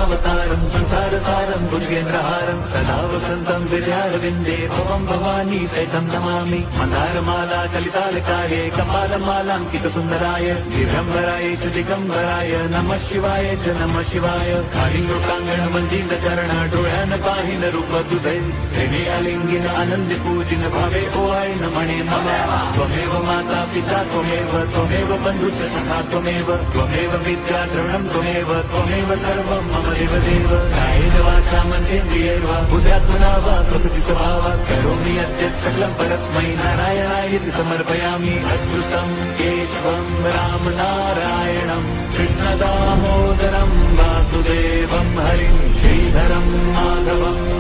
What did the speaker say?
रामावतारं संसारसारं भुजगेन्द्रहारं सदा वसन्तं विद्यारविन्दे भवं भवानी सहितं नमामि मन्दारमाला कलितालकाये कपालमालाङ्कितसुन्दराय दिगम्बराय च दिगम्बराय नमः शिवाय च नमः शिवाय कालिङ्गोटाङ्गण वन्दित चरण डोळ्यान पाहिन रूप तुझे प्रेमे अलिंगिन आनंद पूजिन भावे ओवाळीन म्हणे मम त्वमेव माता पिता त्वमेव बन्धुश्च सखा त्वमेव विद्या द्रविणं त्वमेव सर्वं मम देव कायेन वाचा मनसेन्द्रियैर्वा बुद्ध्यात्मना वा प्रकृति स्वभावात् करोमि यद्यत् सकलं परस्मै नारायणायेति समर्पयामि अच्युतं केशवं राम नारायणं कृष्णदामोदरं वासुदेवं हरिं श्रीधरं माधवं